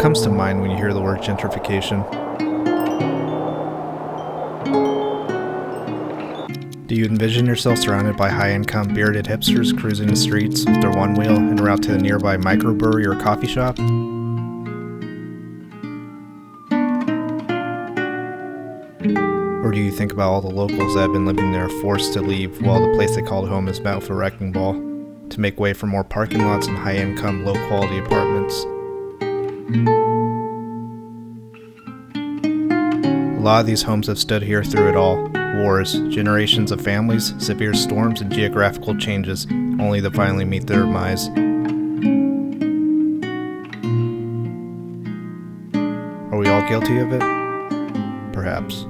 comes to mind when you hear the word gentrification? Do you envision yourself surrounded by high-income bearded hipsters cruising the streets with their one wheel en route to the nearby microbrewery or coffee shop? Or do you think about all the locals that have been living there forced to leave while the place they called home is met with a wrecking ball to make way for more parking lots and high-income, low-quality apartments? A lot of these homes have stood here through it all. Wars, generations of families, severe storms, and geographical changes, only to finally meet their demise. Are we all guilty of it? Perhaps.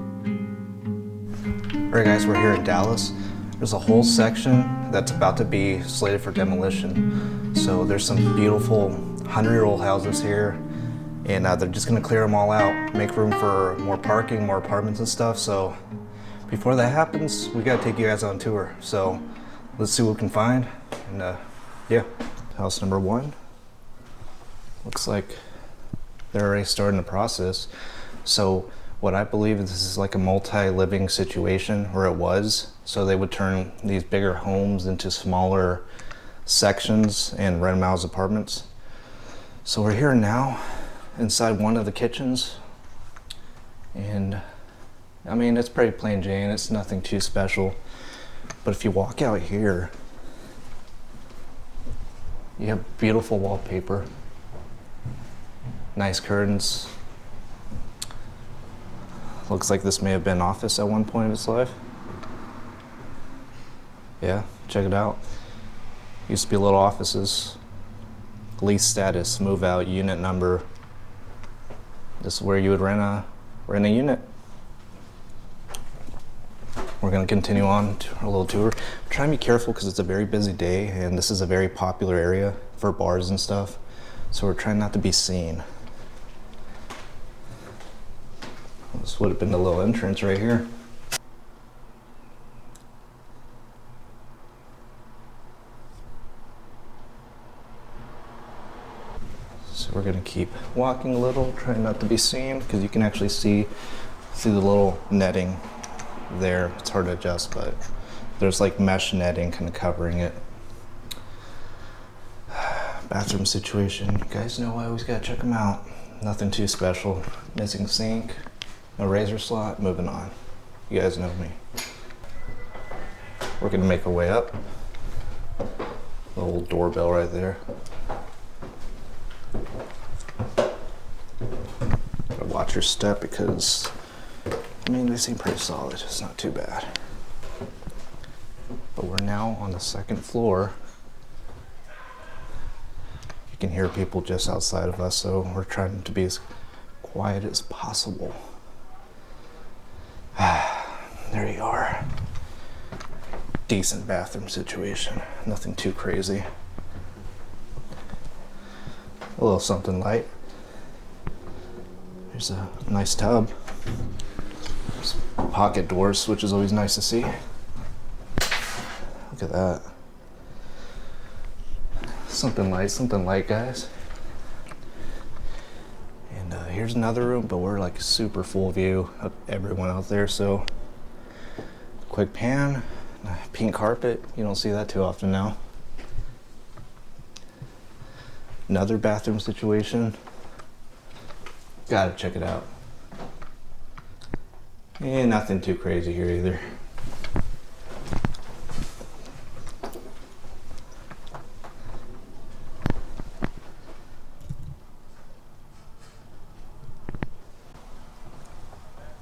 Alright guys, we're here in Dallas. There's a whole section that's about to be slated for demolition. So there's some beautiful 100-year-old houses here, and they're just gonna clear them all out, make room for more parking, more apartments and stuff. So before that happens, we gotta take you guys on a tour. So let's see what we can find. And yeah, house number 1. Looks like they're already starting the process. So what I believe is this is like a multi-living situation, or it was. So they would turn these bigger homes into smaller sections and rent them out as apartments. So we're here now inside one of the kitchens, and I mean, it's pretty plain Jane, it's nothing too special. But if you walk out here, you have beautiful wallpaper, nice curtains. Looks like this may have been an office at one point in its life. Yeah, check it out. Used to be little offices. Lease status, move out, unit number. This is where you would rent a unit. We're gonna continue on to our little tour. Try and be careful because it's a very busy day and this is a very popular area for bars and stuff. So we're trying not to be seen. This would have been the little entrance right here. So we're gonna keep walking a little, trying not to be seen, because you can actually see through the little netting there. It's hard to adjust, but there's like mesh netting kind of covering it. Bathroom situation, you guys know I always gotta check them out. Nothing too special. Missing sink, no razor slot, moving on. You guys know me. We're gonna make our way up. The little doorbell right there. Gotta watch your step because, I mean, they seem pretty solid. It's not too bad. But we're now on the second floor. You can hear people just outside of us, so we're trying to be as quiet as possible. There you are. Decent bathroom situation. Nothing too crazy. A little something light. There's a nice tub. There's pocket doors, which is always nice to see. Look at that. Something light, guys. And here's another room, but we're like super full view of everyone out there, so quick pan. Pink carpet, you don't see that too often now. Another bathroom situation. Gotta check it out. And nothing too crazy here either.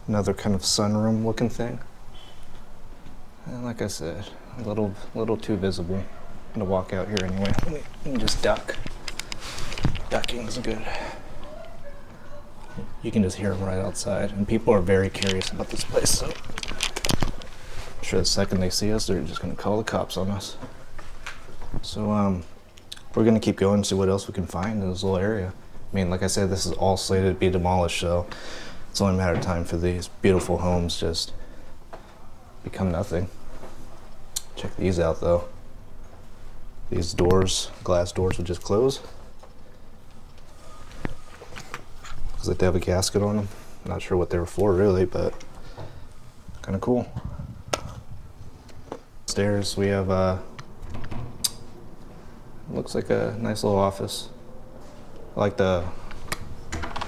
Another kind of sunroom looking thing. And like I said, a little too visible. I'm gonna walk out here anyway. Let me just duck. Ducking is good. You can just hear them right outside, and people are very curious about this place, so I'm sure the second they see us, they're just gonna call the cops on us. So we're gonna keep going and see what else we can find in this little area. I mean, like I said, this is all slated to be demolished, so it's only a matter of time for these beautiful homes just become nothing. Check these out though. These doors, glass doors, will just close. Looks like they have a gasket on them. Not sure what they were for really, but kind of cool. Stairs, we have looks like a nice little office. I like the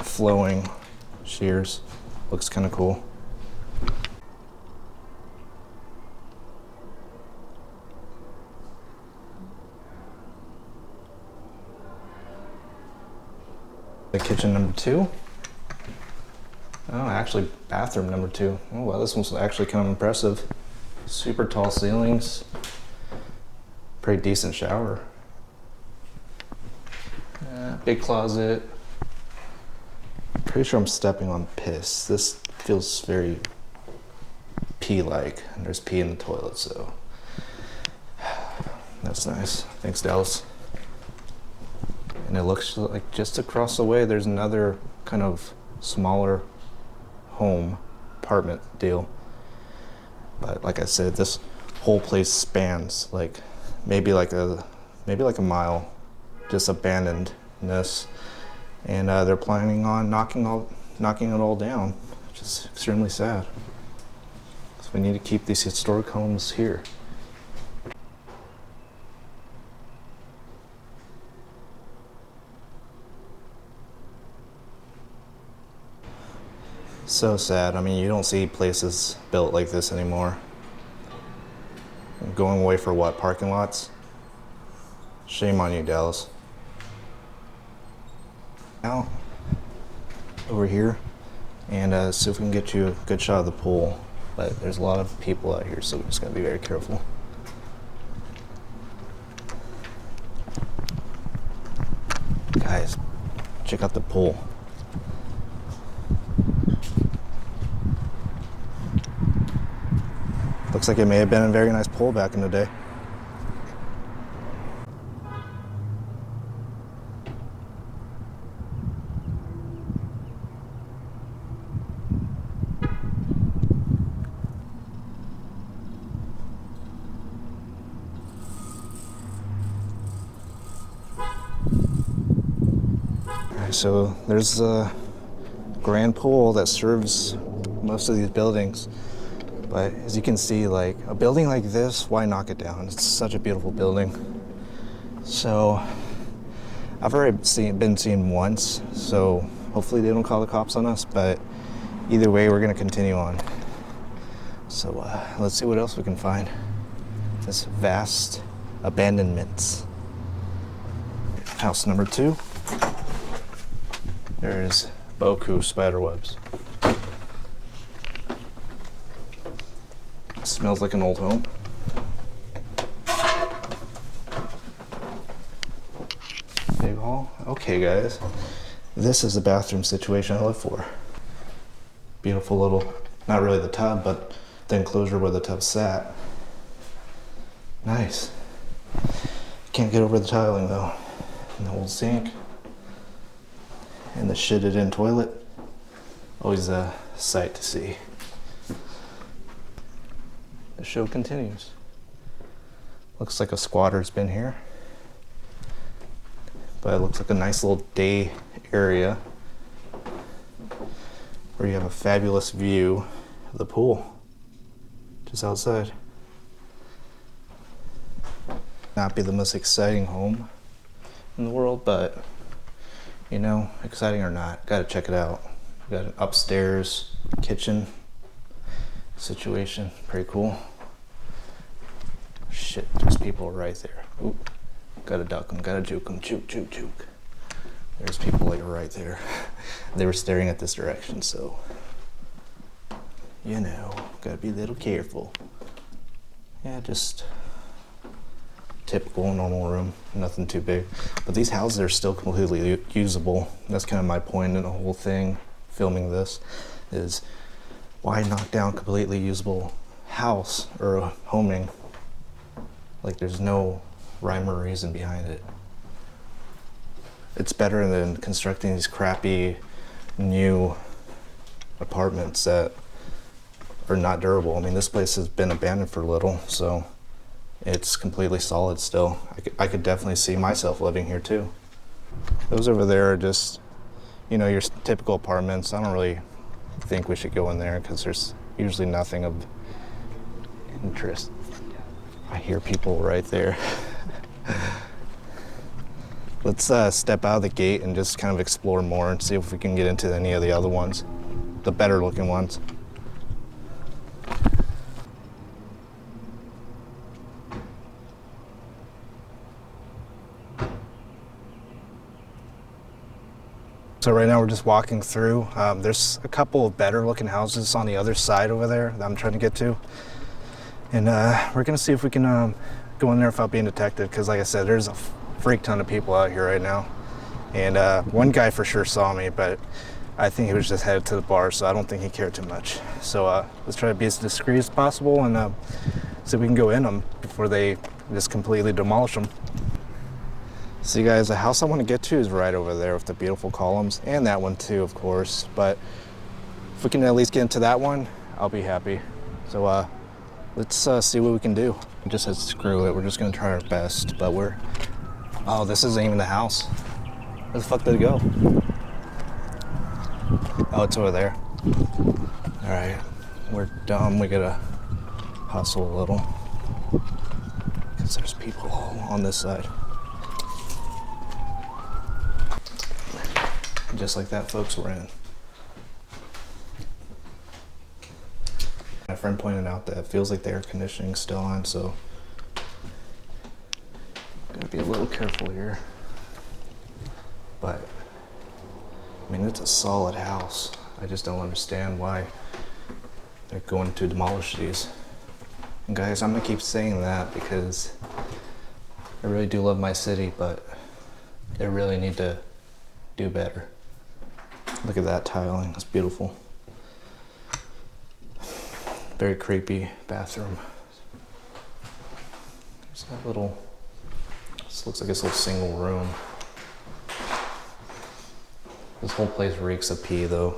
flowing shears. Looks kind of cool. The kitchen number 2. Oh, actually bathroom number 2. Oh wow, this one's actually kind of impressive. Super tall ceilings. Pretty decent shower. Big closet. Pretty sure I'm stepping on piss. This feels very pee-like, and there's pee in the toilet, so that's nice. Thanks, Dallas. And it looks like just across the way there's another kind of smaller home apartment deal. But like I said, this whole place spans like maybe like a mile, just abandonedness. And they're planning on knocking it all down, which is extremely sad. So we need to keep these historic homes here. So sad. I mean, you don't see places built like this anymore. Going away for what? Parking lots? Shame on you, Dallas. Now, over here, and see if we can get you a good shot of the pool. But there's a lot of people out here, so we're just gonna be very careful. Guys, check out the pool. Looks like it may have been a very nice pool back in the day. So there's a grand pool that serves most of these buildings. But as you can see, like a building like this, why knock it down? It's such a beautiful building. So I've already been seen once, so hopefully they don't call the cops on us, but either way, we're gonna continue on. So let's see what else we can find. This vast abandonments. House number 2. There's Boku spiderwebs. Smells like an old home. Big hall. Okay, guys. This is the bathroom situation I live for. Beautiful little, not really the tub, but the enclosure where the tub sat. Nice. Can't get over the tiling though. And the old sink. And the shitted in toilet. Always a sight to see. The show continues. Looks like a squatter's been here. But it looks like a nice little day area where you have a fabulous view of the pool just outside. Not be the most exciting home in the world, but you know, exciting or not, gotta check it out. We got an upstairs kitchen situation, pretty cool. Shit, there's people right there. Oop, gotta duck them, gotta juke them, juke, juke, juke. There's people like right there. They were staring at this direction, so you know, gotta be a little careful. Yeah, just typical normal room, nothing too big. But these houses are still completely usable. That's kind of my point in the whole thing, filming this, is why knock down completely usable house or a homing? Like there's no rhyme or reason behind it. It's better than constructing these crappy new apartments that are not durable. I mean, this place has been abandoned for a little, so it's completely solid still. I could definitely see myself living here too. Those over there are just you know, your typical apartments. I don't really think we should go in there because there's usually nothing of interest. I hear people right there. Let's step out of the gate and just kind of explore more and see if we can get into any of the other ones, the better looking ones. So right now we're just walking through. There's a couple of better looking houses on the other side over there that I'm trying to get to. And we're gonna see if we can go in there without being detected, because like I said, there's a freak ton of people out here right now. And one guy for sure saw me, but I think he was just headed to the bar, so I don't think he cared too much. So let's try to be as discreet as possible and see if we can go in them before they just completely demolish them. See guys, the house I want to get to is right over there with the beautiful columns, and that one too, of course. But if we can at least get into that one, I'll be happy. So let's see what we can do. We just said screw it, we're just gonna try our best, but oh, this isn't even the house. Where the fuck did it go? Oh, it's over there. All right, we're dumb, we gotta hustle a little, because there's people on this side. Just like that, folks, we're in. My friend pointed out that it feels like the air conditioning's still on, so gotta be a little careful here. But I mean, it's a solid house. I just don't understand why they're going to demolish these. And guys, I'm gonna keep saying that because I really do love my city, but they really need to do better. Look at that tiling, it's beautiful. Very creepy bathroom. There's that little, this looks like it's a little single room. This whole place reeks of pee though.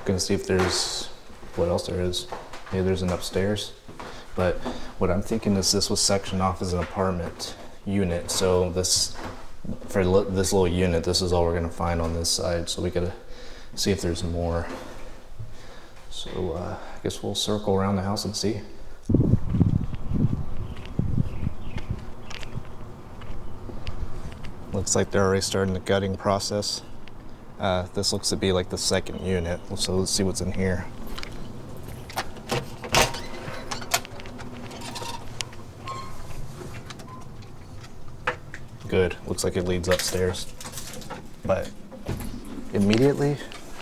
Gonna see if there's, what else there is. Maybe there's an upstairs. But what I'm thinking is this was sectioned off as an apartment unit. So for this little unit, this is all we're gonna find on this side. So we gotta see if there's more. So I guess we'll circle around the house and see. Looks like they're already starting the gutting process. This looks to be like the second unit. So let's see what's in here. Good, looks like it leads upstairs. But immediately,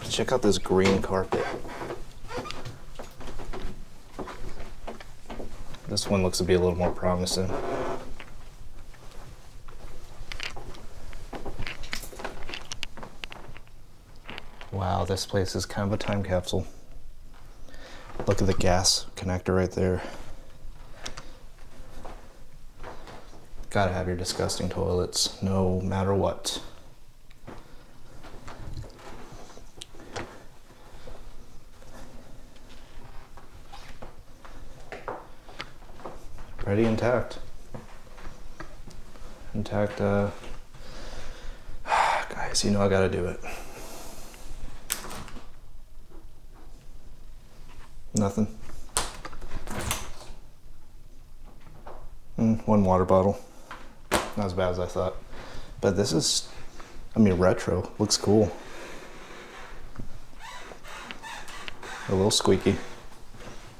check out this green carpet. This one looks to be a little more promising. Wow, this place is kind of a time capsule. Look at the gas connector right there. Gotta have your disgusting toilets, no matter what. Pretty intact. Intact, guys, you know I gotta do it. Nothing. One water bottle. Not as bad as I thought. But this is, I mean, retro. Looks cool. A little squeaky.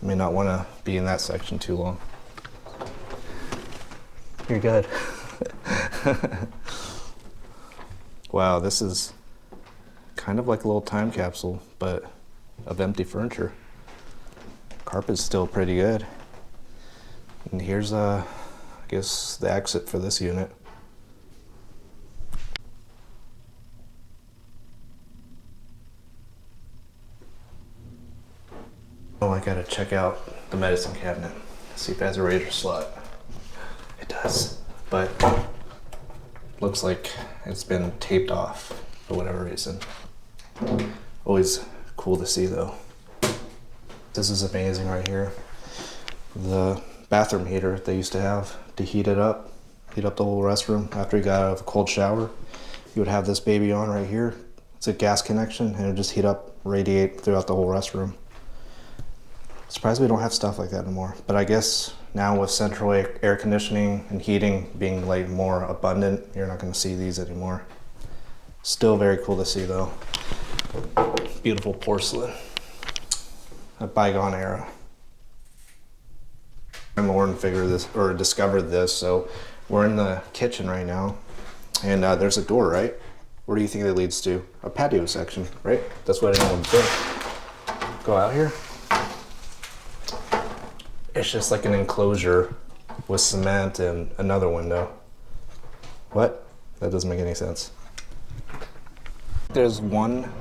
May not want to be in that section too long. You're good. Wow, this is kind of like a little time capsule, but of empty furniture. Carpet's still pretty good. And here's I guess the exit for this unit. Oh, I gotta check out the medicine cabinet. See if it has a razor slot. It does, but looks like it's been taped off for whatever reason. Always cool to see though. This is amazing right here. The bathroom heater they used to have to heat up the whole restroom after you got out of a cold shower. You would have this baby on right here, It's a gas connection and it'll just heat up, radiate throughout the whole restroom. Surprised we don't have stuff like that anymore. But I guess now with central air conditioning and heating being like more abundant, you're not gonna see these anymore. Still very cool to see though. Beautiful porcelain. A bygone era. Lauren figured this or discovered this, so we're in the kitchen right now, and there's a door, right? Where do you think that leads to? A patio section, right? That's what anyone would think. Go out here. It's just like an enclosure with cement and another window. What? That doesn't make any sense. There's one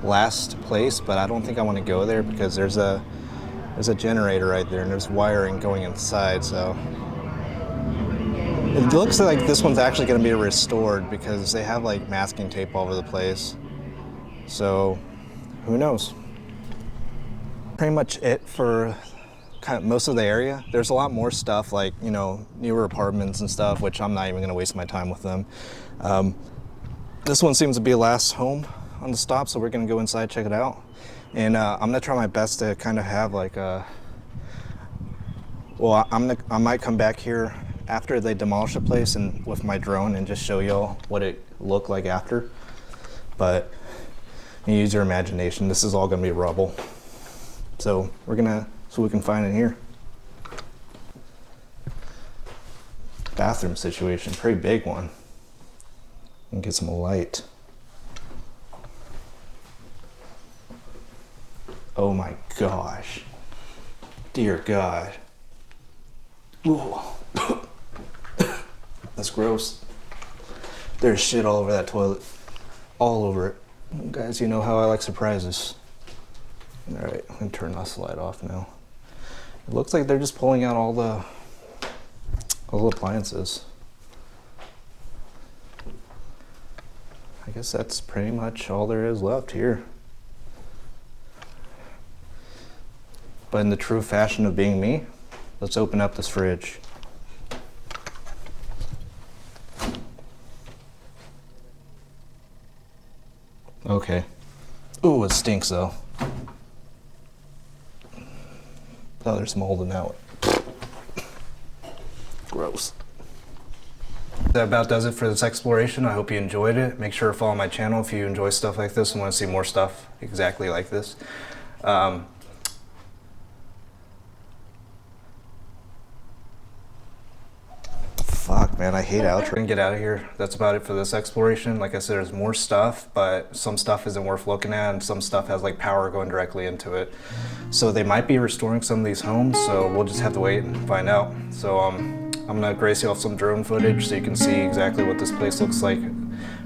last place, but I don't think I want to go there because there's a generator right there and there's wiring going inside, so it looks like this one's actually going to be restored because they have like masking tape all over the place, so who knows. Pretty much it for kind of most of the area. There's a lot more stuff like, you know, newer apartments and stuff, which I'm not even going to waste my time with them. This one seems to be a last home on the stop, so we're going to go inside, check it out. And I'm gonna try my best to kind of have like a, well, I might come back here after they demolish the place and with my drone and just show y'all what it looked like after. But you use your imagination. This is all gonna be rubble. So we're gonna, so we can find it here. Bathroom situation, pretty big one. And get some light. Oh my gosh. Dear God. Ooh. That's gross. There's shit all over that toilet. All over it. Guys, you know how I like surprises. Alright, I'm gonna turn this light off now. It looks like they're just pulling out all the appliances. I guess that's pretty much all there is left here. But in the true fashion of being me, let's open up this fridge. Okay. Ooh, it stinks though. Oh, there's mold in that one. Gross. That about does it for this exploration. I hope you enjoyed it. Make sure to follow my channel if you enjoy stuff like this and want to see more stuff exactly like this. Fuck, man, I hate outro. And get out of here. That's about it for this exploration. Like I said, there's more stuff, but some stuff isn't worth looking at, and some stuff has like power going directly into it. So they might be restoring some of these homes, so we'll just have to wait and find out. So I'm gonna grace you off some drone footage so you can see exactly what this place looks like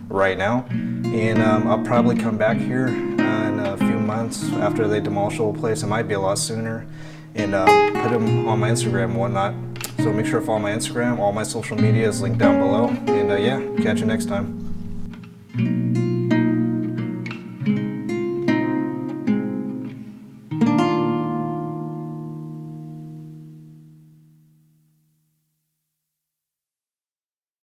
right now. And I'll probably come back here in a few months after they demolish the whole place. It might be a lot sooner. And put them on my Instagram and whatnot. So make sure to follow my Instagram. All my social media is linked down below. And yeah, catch you next time.